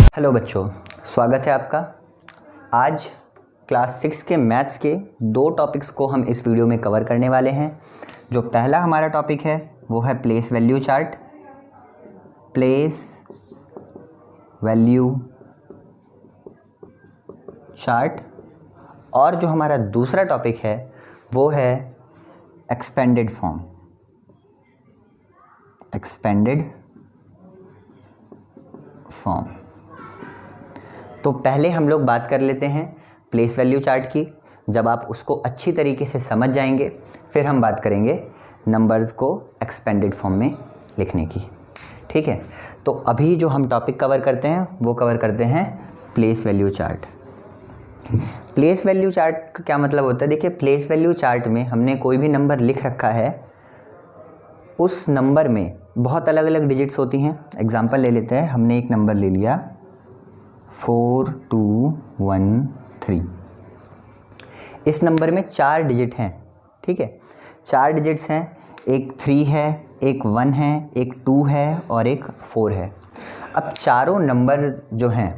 Hello बच्चों, स्वागत है आपका। आज क्लास 6 के मैथ्स के दो टॉपिक्स को हम इस वीडियो में कवर करने वाले हैं। जो पहला हमारा टॉपिक है वो है place value chart, place value chart. और जो हमारा दूसरा टॉपिक है वो है एक्सपेंडेड फॉर्म, एक्सपेंडेड फॉर्म। तो पहले हम लोग बात कर लेते हैं प्लेस वैल्यू चार्ट की। जब आप उसको अच्छी तरीके से समझ जाएंगे फिर हम बात करेंगे नंबर्स को एक्सपेंडेड फॉर्म में लिखने की। ठीक है, तो अभी जो हम टॉपिक कवर करते हैं वो कवर करते हैं place value chart. Place value chart का क्या मतलब होता है? देखिए, प्लेस वैल्यू चार्ट में हमने कोई भी नंबर लिख रखा है, उस नंबर में बहुत अलग अलग डिजिट्स होती हैं। एग्जांपल ले लेते हैं, हमने एक नंबर ले लिया 4213। इस नंबर में 4 डिजिट हैं। ठीक है, 4 डिजिट्स हैं, एक 3 है, एक 1 है, एक 2 है और एक 4 है। अब चारों नंबर जो हैं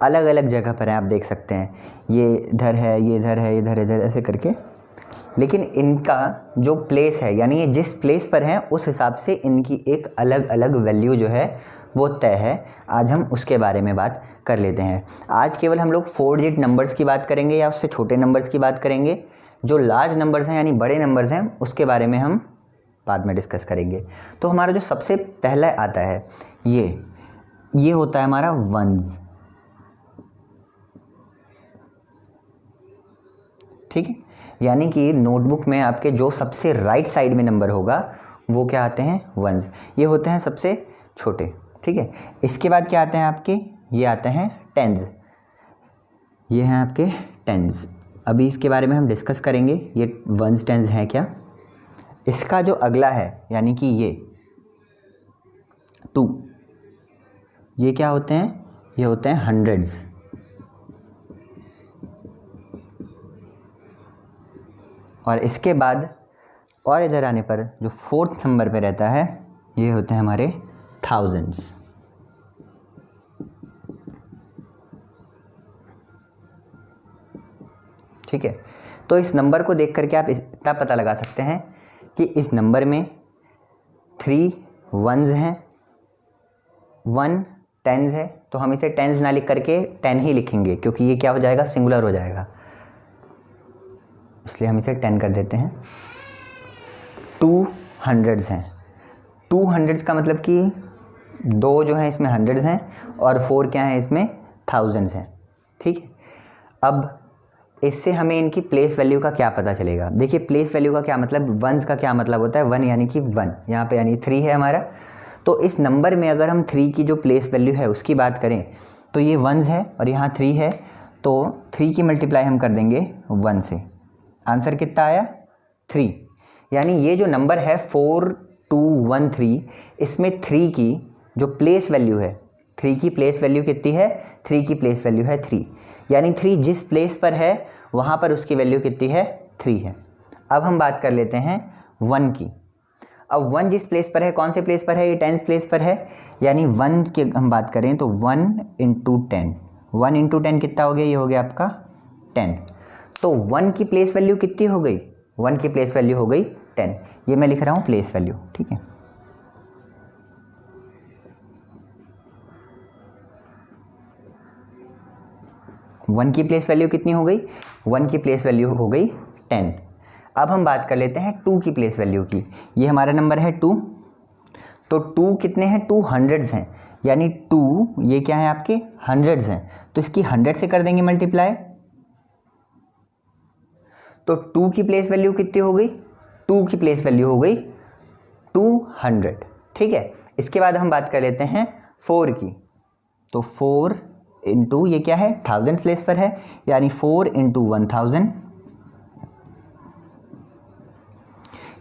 अलग अलग जगह पर हैं, आप देख सकते हैं। ये इधर है, ये इधर है, इधर इधर ऐसे करके, लेकिन इनका जो प्लेस है, यानी ये जिस प्लेस पर हैं उस हिसाब से इनकी एक अलग अलग वैल्यू जो है वो तय है। आज हम उसके बारे में बात कर लेते हैं। आज केवल हम लोग 4 डिजिट नंबर्स की बात करेंगे या उससे छोटे नंबर्स की बात करेंगे। जो लार्ज नंबर्स हैं यानी बड़े नंबर्स हैं उसके बारे में हम बाद में डिस्कस करेंगे। तो हमारा जो सबसे पहला आता है ये होता है हमारा वंस। ठीक है, यानी कि नोटबुक में आपके जो सबसे राइट साइड में नंबर होगा वो क्या आते हैं? वंस। ये होते हैं सबसे छोटे। ठीक है, इसके बाद क्या आते हैं आपके? ये आते हैं टेंस। ये हैं आपके टेंस। अभी इसके बारे में हम डिस्कस करेंगे ये वंस टेंस हैं क्या। इसका जो अगला है यानी कि ये 2, ये क्या होते हैं? ये होते हैं हंड्रेड्स। और इसके बाद और इधर आने पर जो 4th नंबर पे रहता है ये होते हैं हमारे थाउजेंड्स। ठीक है, तो इस नंबर को देख करके आप इतना पता लगा सकते हैं कि इस नंबर में 3 वंस हैं, 1 टेंस है। तो हम इसे टेंस ना लिख करके 10 ही लिखेंगे, क्योंकि ये क्या हो जाएगा? सिंगुलर हो जाएगा, इसलिए हम इसे 10 कर देते हैं। 2 हंड्रेड्स हैं। 2 हंड्रेड्स का मतलब कि 2 जो हैं इसमें हंड्रेड्स हैं और 4 क्या है? इसमें थाउजेंड्स हैं। ठीक है, अब इससे हमें इनकी प्लेस वैल्यू का क्या पता चलेगा? देखिए, प्लेस वैल्यू का क्या मतलब, वंस का क्या मतलब होता है? 1 यानी कि 1, यहाँ पे यानी 3 है हमारा। तो इस नंबर में अगर हम 3 की जो प्लेस वैल्यू है उसकी बात करें तो ये वंस है और यहाँ 3 है, तो 3 की मल्टीप्लाई हम कर देंगे 1 से। आंसर कितना आया? 3। यानी ये जो नंबर है 4213, इसमें 3 की जो प्लेस वैल्यू है, 3 की प्लेस वैल्यू कितनी है? 3 की प्लेस वैल्यू है 3। यानी 3 जिस प्लेस पर है वहाँ पर उसकी वैल्यू कितनी है? 3 है। अब हम बात कर लेते हैं 1 की। अब 1 जिस प्लेस पर है, कौन से प्लेस पर है? ये 10th प्लेस पर है। यानी 1 की हम बात करें तो 1 × 10, 1 × 10 कितना हो गया? ये हो गया आपका 10। तो 1 की प्लेस वैल्यू कितनी हो गई? 1 की प्लेस वैल्यू हो गई 10। ये मैं लिख रहा हूँ प्लेस वैल्यू। ठीक है, वन की प्लेस वैल्यू कितनी हो गई? 1 की प्लेस वैल्यू हो गई 10। अब हम बात कर लेते हैं 2 की प्लेस वैल्यू की। ये हमारा नंबर है 2, तो 2 कितने हैं? 2 हंड्रेड्स हैं। यानी 2 ये क्या है? आपके हंड्रेड्स हैं, तो इसकी 100 से कर देंगे मल्टीप्लाई। तो 2 की प्लेस वैल्यू कितनी हो गई? 2 की प्लेस वैल्यू हो गई 200। ठीक है, इसके बाद हम बात कर लेते हैं 4 की। तो 4 × ये क्या है? 1000 प्लेस पर है, यानी 4 × 1000,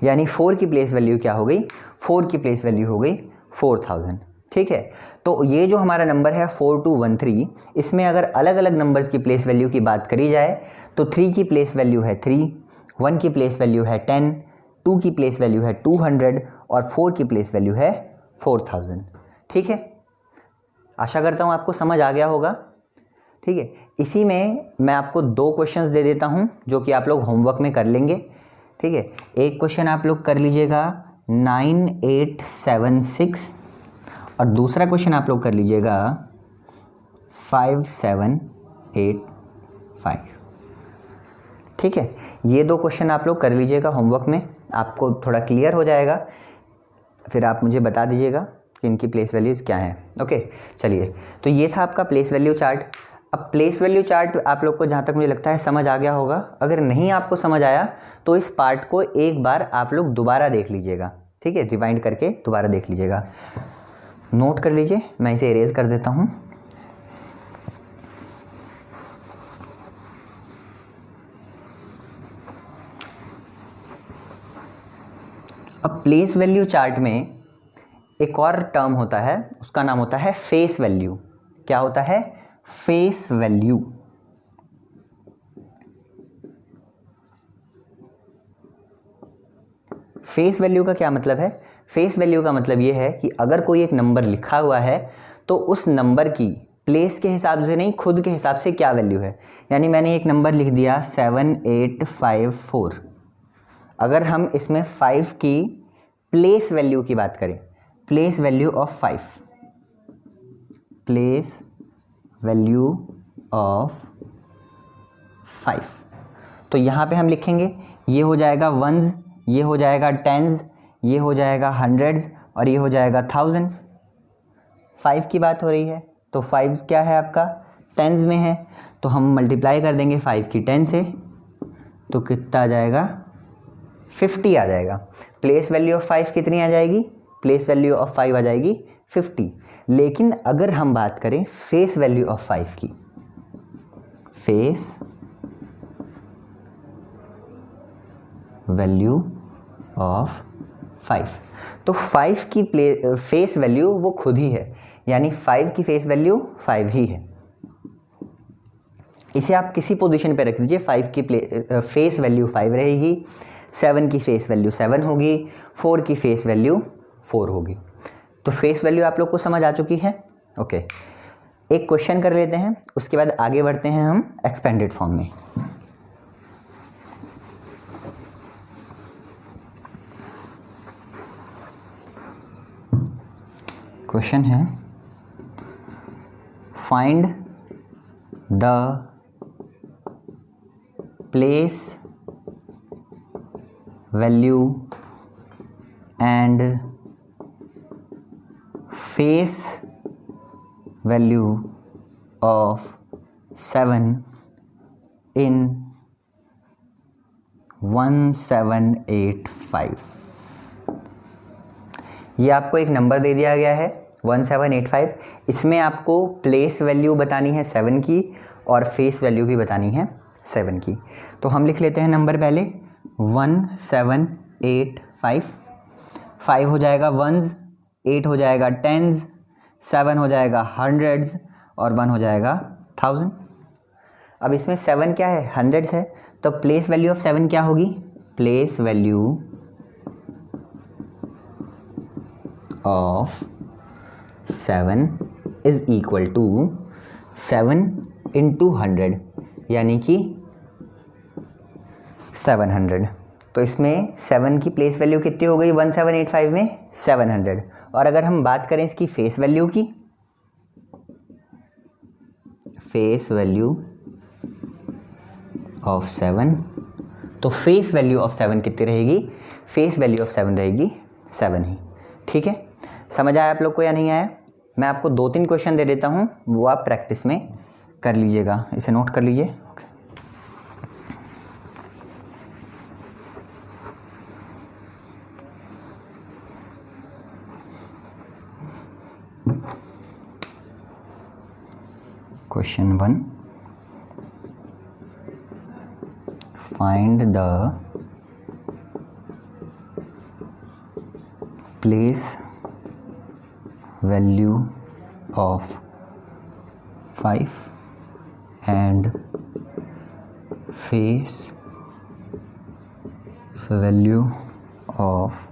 यानी 4 की प्लेस वैल्यू क्या हो गई? 4 की प्लेस वैल्यू हो गई 4000। ठीक है, तो ये जो हमारा नंबर है 4213, इसमें अगर अलग अलग नंबर्स की प्लेस वैल्यू की बात करी जाए तो 3 की प्लेस वैल्यू है 3, 1 की प्लेस वैल्यू है 10, 2 की प्लेस वैल्यू है 200 और 4 की प्लेस वैल्यू है 4000। ठीक है, आशा करता हूँ आपको समझ आ गया होगा। ठीक है, इसी में मैं आपको 2 क्वेश्चंस दे देता हूँ जो कि आप लोग होमवर्क में कर लेंगे। ठीक है, एक क्वेश्चन आप लोग कर लीजिएगा 9876 और दूसरा क्वेश्चन आप लोग कर लीजिएगा 5785। ठीक है, ये 2 क्वेश्चन आप लोग कर लीजिएगा होमवर्क में, आपको थोड़ा क्लियर हो जाएगा। फिर आप मुझे बता दीजिएगा कि इनकी प्लेस वैल्यूज़ क्या हैं। ओके, चलिए, तो ये था आपका प्लेस वैल्यू चार्ट। अब प्लेस वैल्यू चार्ट आप लोग को जहाँ तक मुझे लगता है समझ आ गया होगा। अगर नहीं आपको समझ आया तो इस पार्ट को एक बार आप लोग दोबारा देख लीजिएगा। ठीक है, रिवाइंड करके दोबारा देख लीजिएगा, नोट कर लीजिए। मैं इसे इरेज कर देता हूँ। अब प्लेस वैल्यू चार्ट में एक और टर्म होता है, उसका नाम होता है फेस वैल्यू। क्या होता है? Face value. फेस वैल्यू का क्या मतलब है? फेस वैल्यू का मतलब ये है कि अगर कोई एक नंबर लिखा हुआ है तो उस नंबर की प्लेस के हिसाब से नहीं, खुद के हिसाब से क्या वैल्यू है। यानी मैंने एक नंबर लिख दिया 7854। अगर हम इसमें 5 की प्लेस वैल्यू की बात करें, place value of 5, place value of 5, तो यहाँ पे हम लिखेंगे, ये हो जाएगा वंस, ये हो जाएगा टेंस, ये हो जाएगा हंड्रेड्स और ये हो जाएगा थाउजेंड्स। 5 की बात हो रही है तो 5 क्या है आपका? टेंस में है, तो हम मल्टीप्लाई कर देंगे 5 की 10 से, तो कितना आ जाएगा? 50 आ जाएगा। प्लेस वैल्यू ऑफ 5 कितनी आ जाएगी? प्लेस वैल्यू ऑफ 5 आ जाएगी 50। लेकिन अगर हम बात करें फेस वैल्यू ऑफ 5 की, फेस वैल्यू ऑफ 5, तो 5 की फेस वैल्यू वो खुद ही है, यानी 5 की फेस वैल्यू 5 ही है। इसे आप किसी पोजीशन पे रख दीजिए, 5 की फेस वैल्यू 5 रहेगी, 7 की फेस वैल्यू 7 होगी, 4 की फेस वैल्यू 4 होगी। तो फेस वैल्यू आप लोग को समझ आ चुकी है। ओके, एक क्वेश्चन कर लेते हैं, उसके बाद आगे बढ़ते हैं हम एक्सपेंडेड फॉर्म में। क्वेश्चन है, find the place value and face value of 7 इन 1785। ये आपको एक नंबर दे दिया गया है 1785, इसमें आपको प्लेस वैल्यू बतानी है 7 की और फेस वैल्यू भी बतानी है 7 की। तो हम लिख लेते हैं नंबर पहले 1785। 5 हो जाएगा वंस, 8 हो जाएगा टेंस, 7 हो जाएगा हंड्रेड्स और 1 हो जाएगा थाउजेंड। अब इसमें 7 क्या है? हंड्रेड्स है, तो प्लेस वैल्यू ऑफ 7 क्या होगी? Place value of 7 is equal to 7 into 100, यानी कि 700। तो इसमें 7 की प्लेस वैल्यू कितनी हो गई 1785 में? 700। और अगर हम बात करें इसकी फेस वैल्यू की, फेस वैल्यू ऑफ 7, तो फेस वैल्यू ऑफ 7 कितनी रहेगी? फेस वैल्यू ऑफ 7 रहेगी 7 ही। ठीक है, समझ आया आप लोग को या नहीं आया? मैं आपको 2-3 क्वेश्चन दे देता हूँ, वो आप प्रैक्टिस में कर लीजिएगा, इसे नोट कर लीजिए। Question 1, find the place value of 5 and face value of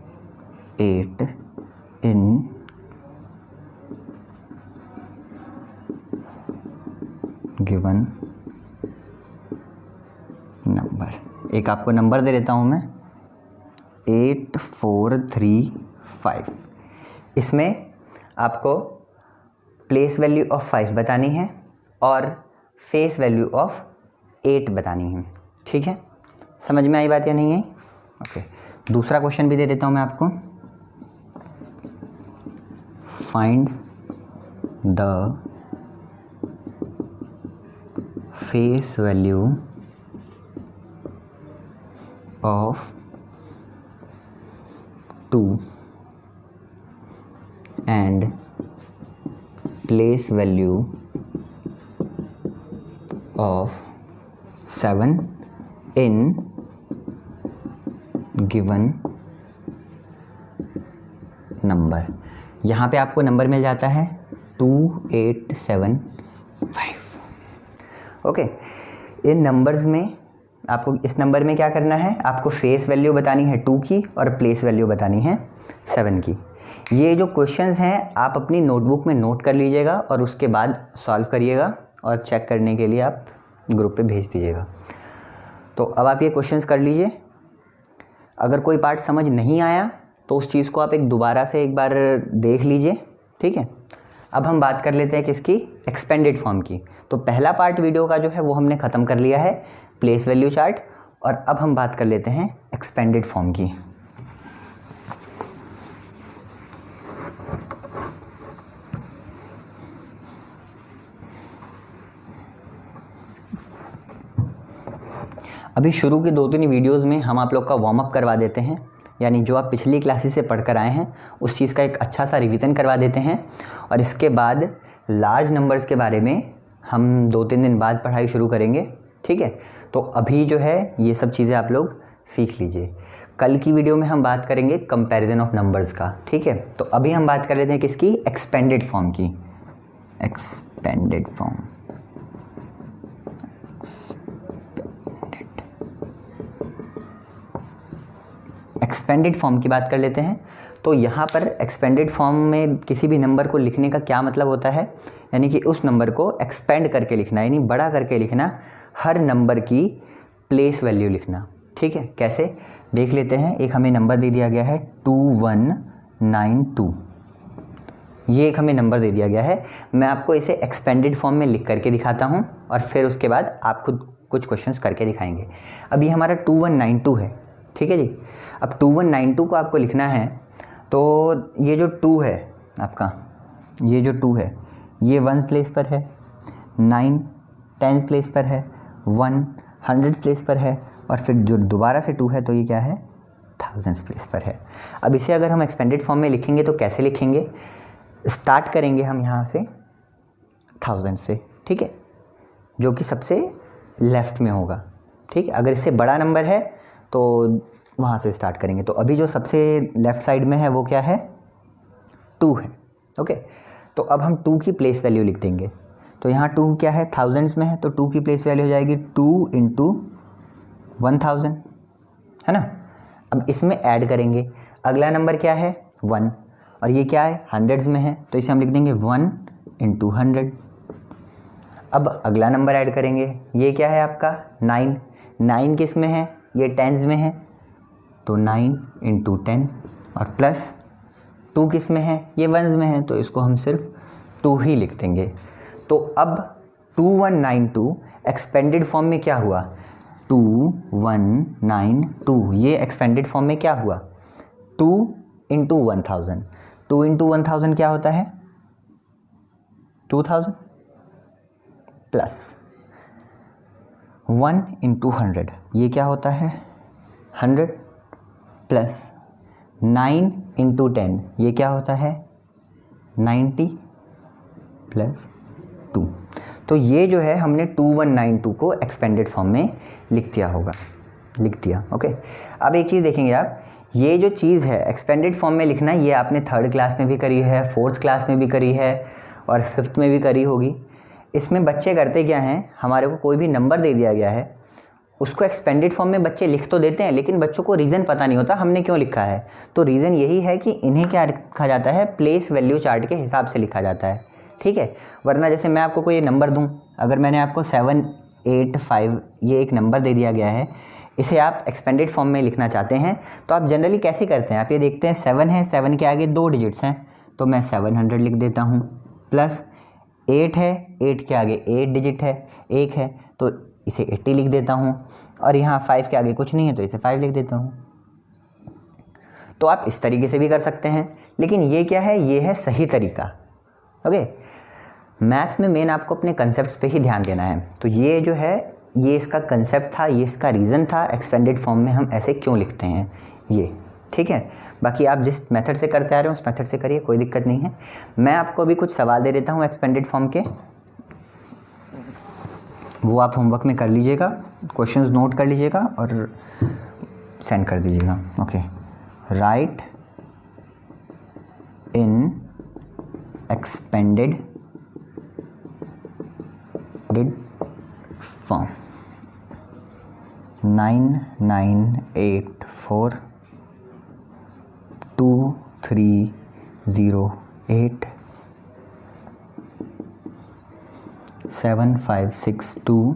8 in given number. एक आपको नंबर दे देता हूँ मैं 8435। इसमें आपको प्लेस वैल्यू ऑफ 5 बतानी है और फेस वैल्यू ऑफ 8 बतानी है। ठीक है, समझ में आई बात या नहीं आई? ओके, दूसरा क्वेश्चन भी दे देता हूँ मैं आपको। Find the face value of 2 and place value of 7 in given number। यहाँ पे आपको नंबर मिल जाता है 2875। ओके, इन नंबर्स में आपको इस नंबर में क्या करना है, आपको फेस वैल्यू बतानी है 2 की और प्लेस वैल्यू बतानी है 7 की। ये जो क्वेश्चंस हैं आप अपनी नोटबुक में नोट कर लीजिएगा और उसके बाद सॉल्व करिएगा और चेक करने के लिए आप ग्रुप पे भेज दीजिएगा। तो अब आप ये क्वेश्चंस कर लीजिए। अगर कोई पार्ट समझ नहीं आया तो उस चीज़ को आप दोबारा से एक बार देख लीजिए। ठीक है, अब हम बात कर लेते हैं किसकी, एक्सपेंडेड फॉर्म की। तो पहला पार्ट वीडियो का जो है वो हमने ख़त्म कर लिया है, प्लेस वैल्यू चार्ट, और अब हम बात कर लेते हैं एक्सपेंडेड फॉर्म की। अभी शुरू के 2-3 वीडियोस में हम आप लोग का वार्म अप करवा देते हैं, यानी जो आप पिछली क्लासेस से पढ़कर आए हैं उस चीज़ का एक अच्छा सा रिवीजन करवा देते हैं। और इसके बाद लार्ज नंबर्स के बारे में हम 2-3 दिन बाद पढ़ाई शुरू करेंगे। ठीक है, तो अभी जो है ये सब चीज़ें आप लोग सीख लीजिए। कल की वीडियो में हम बात करेंगे कंपैरिजन ऑफ नंबर्स का। ठीक है, तो अभी हम बात कर लेते हैं किसकी, एक्सपेंडेड फॉर्म की। एक्सपेंडेड फॉर्म, एक्सपेंडेड फॉर्म की बात कर लेते हैं। तो यहाँ पर एक्सपेंडेड फॉर्म में किसी भी नंबर को लिखने का क्या मतलब होता है, यानी कि उस नंबर को एक्सपेंड करके लिखना, यानी बड़ा करके लिखना, हर नंबर की प्लेस वैल्यू लिखना। ठीक है, कैसे देख लेते हैं। एक हमें नंबर दे दिया गया है 2192, ये एक हमें नंबर दे दिया गया है। मैं आपको इसे एक्सपेंडेड फॉर्म में लिख करके दिखाता हूँ और फिर उसके बाद आप खुद कुछ क्वेश्चंस करके दिखाएंगे। अभी हमारा 2192 है। ठीक है जी, अब 2192 को आपको लिखना है तो ये जो 2 है आपका, ये जो 2 है ये 1s प्लेस पर है, 9 10s प्लेस पर है, 1 100 प्लेस पर है, और फिर जो दोबारा से 2 है तो ये क्या है, 1000s प्लेस पर है। अब इसे अगर हम एक्सपेंडेड फॉर्म में लिखेंगे तो कैसे लिखेंगे, स्टार्ट करेंगे हम यहाँ से 1000 से। ठीक है, जो कि सबसे लेफ़्ट में होगा। ठीक है, अगर इससे बड़ा नंबर है तो वहाँ से स्टार्ट करेंगे। तो अभी जो सबसे लेफ़्ट साइड में है वो क्या है, 2 है। ओके, तो अब हम 2 की प्लेस वैल्यू लिख देंगे। तो यहाँ 2 क्या है, 1000s में है, तो 2 की प्लेस वैल्यू हो जाएगी 2 × 1000, है ना। अब इसमें ऐड करेंगे, अगला नंबर क्या है 1, और ये क्या है 100s में है, तो इसे हम लिख देंगे 1 × 100। अब अगला नंबर ऐड करेंगे, ये क्या है आपका 9, 9 किस में है, ये 10s में है, तो 9 × 10, और प्लस 2 किस में है, ये 1s में है, तो इसको हम सिर्फ 2 ही लिख देंगे। तो अब 2192 एक्सपेंडेड फॉर्म में क्या हुआ, 2192, ये एक्सपेंडेड फॉर्म में क्या हुआ, 2 × 1000। 2 × 1000 क्या होता है 2000, प्लस 1 × 100, ये क्या होता है 100, प्लस 9 × 10, ये क्या होता है 90, प्लस 2। तो ये जो है हमने 2192 को एक्सपेंडेड फॉर्म में लिख दिया होगा, लिख दिया। ओके, अब एक चीज़ देखेंगे आप, ये जो चीज़ है एक्सपेंडेड फॉर्म में लिखना, ये आपने 3rd क्लास में भी करी है, 4th क्लास में भी करी है और 5th में भी करी होगी। इसमें बच्चे करते क्या हैं, हमारे को कोई भी नंबर दे दिया गया है उसको एक्सपेंडेड फॉर्म में बच्चे लिख तो देते हैं, लेकिन बच्चों को रीज़न पता नहीं होता हमने क्यों लिखा है। तो रीज़न यही है कि इन्हें क्या लिखा जाता है, प्लेस वैल्यू चार्ट के हिसाब से लिखा जाता है, ठीक है। वरना जैसे मैं आपको कोई नंबर दूं, अगर मैंने आपको 7, 8, 5 ये एक नंबर दे दिया गया है, इसे आप एक्सपेंडेड फॉर्म में लिखना चाहते हैं तो आप जनरली कैसे करते हैं, आप ये देखते हैं 7 है, 7 के आगे 2 डिजिट्स हैं तो मैं 700 लिख देता हूँ, प्लस 8 है, 8 के आगे 8 डिजिट है, 1 है तो इसे 80 लिख देता हूँ, और यहाँ 5 के आगे कुछ नहीं है तो इसे 5 लिख देता हूँ। तो आप इस तरीके से भी कर सकते हैं, लेकिन ये क्या है, ये है सही तरीका। ओके, मैथ्स में मेन आपको अपने कंसेप्ट्स पे ही ध्यान देना है। तो ये जो है ये इसका कंसेप्ट था, ये इसका रीज़न था एक्सपेंडेड फॉर्म में हम ऐसे क्यों लिखते हैं ये, ठीक है। बाकी आप जिस मेथड से करते आ रहे हो उस मेथड से करिए, कोई दिक्कत नहीं है। मैं आपको अभी कुछ सवाल दे देता हूँ एक्सपेंडेड फॉर्म के, वो आप होमवर्क में कर लीजिएगा, क्वेश्चंस नोट कर लीजिएगा और सेंड कर दीजिएगा। ओके, राइट इन एक्सपेंडेड फॉर्म 9984 2308 7562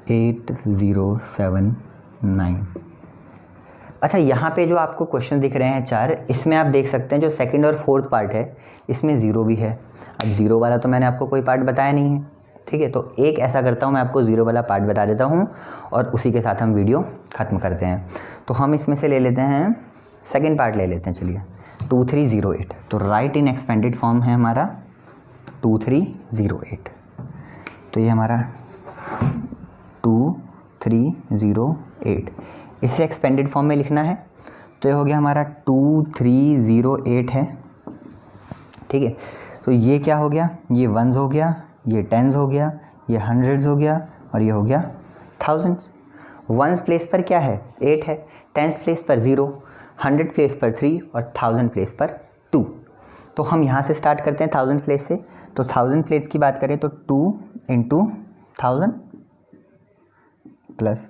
8079। अच्छा, यहाँ पे जो आपको क्वेश्चन दिख रहे हैं 4, इसमें आप देख सकते हैं जो सेकंड और फोर्थ पार्ट है इसमें ज़ीरो भी है। अब ज़ीरो वाला तो मैंने आपको कोई पार्ट बताया नहीं है, ठीक है। तो एक ऐसा करता हूँ, मैं आपको ज़ीरो वाला पार्ट बता देता हूँ और उसी के साथ हम वीडियो ख़त्म करते हैं। तो हम इसमें से ले लेते हैं सेकंड पार्ट ले लेते हैं, चलिए 2308। तो राइट इन एक्सपेंडेड फॉर्म है हमारा 2308। तो ये हमारा 2308, इसे एक्सपेंडेड फॉर्म में लिखना है। तो ये हो गया हमारा 2308 है, ठीक है। तो ये क्या हो गया, ये वंस हो गया, ये टेंस हो गया, ये हंड्रेड्स हो गया और ये हो गया थाउजेंड्स। वंस प्लेस पर क्या है 8 है, टेंस प्लेस पर 0, 100 प्लेस पर 3 और 1000 प्लेस पर 2। तो हम यहाँ से स्टार्ट करते हैं 1000 प्लेस से। तो 1000 प्लेस की बात करें तो 2 इंटू 1000 प्लस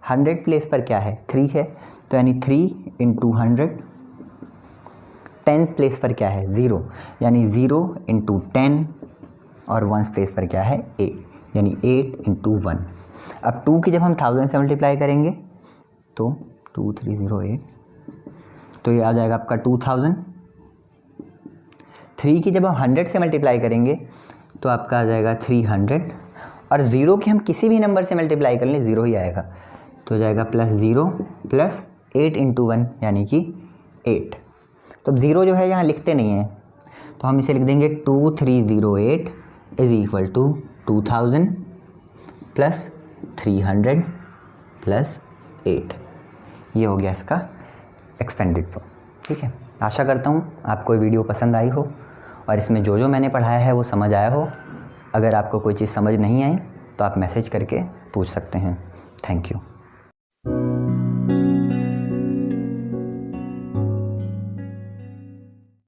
100 प्लेस पर क्या है 3 है, तो यानी 3 इंटू 100। टेंस प्लेस पर क्या है 0, यानी 0 इंटू 10 और वंस प्लेस पर क्या है 8, यानी 8 इंटू 1। अब 2 की जब हम 1000 से मल्टीप्लाई करेंगे तो 2308, तो ये आ जाएगा आपका 2000। 3 की जब हम 100 से मल्टीप्लाई करेंगे तो आपका आ जाएगा 300, और 0 की हम किसी भी नंबर से मल्टीप्लाई कर लें 0 ही आएगा, तो हो जाएगा +0 प्लस 8 इंटू 1 यानी कि 8। तो अब 0 जो है यहाँ लिखते नहीं हैं, तो हम इसे लिख देंगे 2308 is equal to 2000 plus 300 plus 8। ये हो गया इसका एक्सपेंडेड फॉर्म, ठीक है। आशा करता हूँ आपको ये वीडियो पसंद आई हो और इसमें जो जो मैंने पढ़ाया है वो समझ आया हो। अगर आपको कोई चीज़ समझ नहीं आई तो आप मैसेज करके पूछ सकते हैं। Thank you.